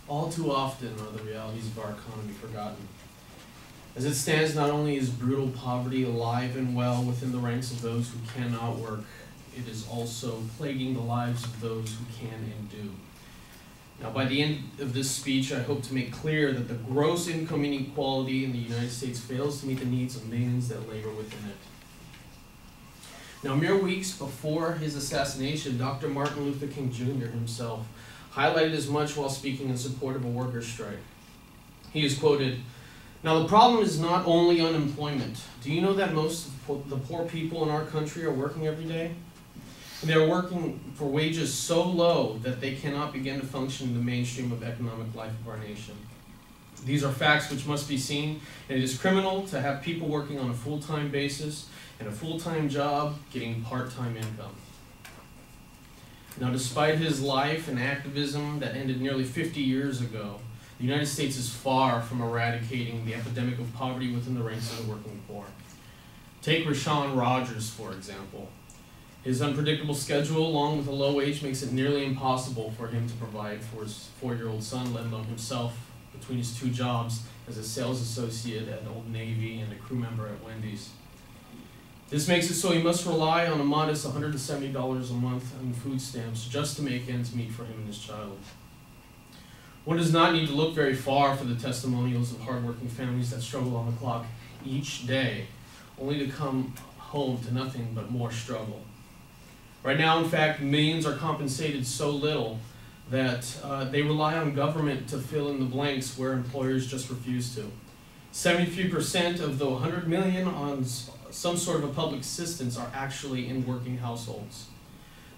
All too often are the realities of our economy forgotten. As it stands, not only is brutal poverty alive and well within the ranks of those who cannot work, it is also plaguing the lives of those who can and do. Now, by the end of this speech, I hope to make clear that the gross income inequality in the United States fails to meet the needs of millions that labor within it. Now, mere weeks before his assassination, Dr. Martin Luther King Jr. himself highlighted as much while speaking in support of a workers' strike. He is quoted, "Now, the problem is not only unemployment. Do you know that most of the poor people in our country are working every day? And they are working for wages so low that they cannot begin to function in the mainstream of economic life of our nation. These are facts which must be seen, and it is criminal to have people working on a full-time basis and a full-time job getting part-time income." Now, despite his life and activism that ended nearly 50 years ago, the United States is far from eradicating the epidemic of poverty within the ranks of the working poor. Take Rashawn Rogers, for example. His unpredictable schedule, along with a low wage, makes it nearly impossible for him to provide for his 4-year-old son, let alone himself, between his 2 jobs as a sales associate at Old Navy and a crew member at Wendy's. This makes it so he must rely on a modest $170 a month in food stamps just to make ends meet for him and his child. One does not need to look very far for the testimonials of hardworking families that struggle on the clock each day, only to come home to nothing but more struggle. Right now, in fact, millions are compensated so little that they rely on government to fill in the blanks where employers just refuse to. 73% of the 100 million on some sort of a public assistance are actually in working households.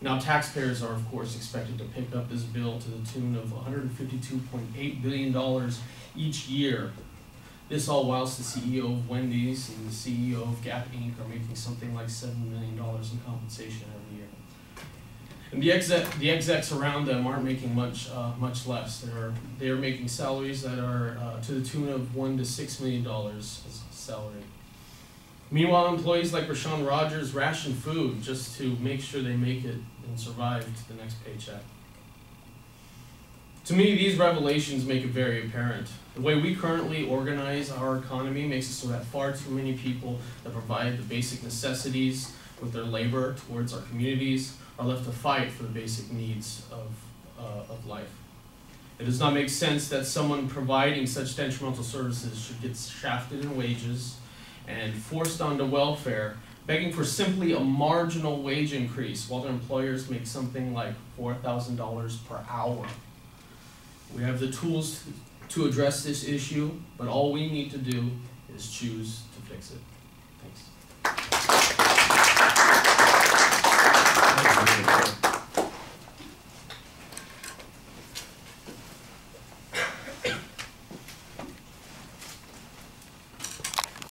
Now, taxpayers are, of course, expected to pick up this bill to the tune of $152.8 billion each year. This all whilst the CEO of Wendy's and the CEO of Gap Inc. are making something like $7 million in compensation every year. And the execs around them aren't making much less. They are making salaries that are to the tune of $1 to $6 million as a salary. Meanwhile, employees like Rashawn Rogers ration food just to make sure they make it and survive to the next paycheck. To me, these revelations make it very apparent. The way we currently organize our economy makes it so that far too many people that provide the basic necessities with their labor towards our communities are left to fight for the basic needs of life. It does not make sense that someone providing such detrimental services should get shafted in wages and forced onto welfare, begging for simply a marginal wage increase while their employers make something like $4,000 per hour. We have the tools to address this issue, but all we need to do is choose to fix it. Thanks.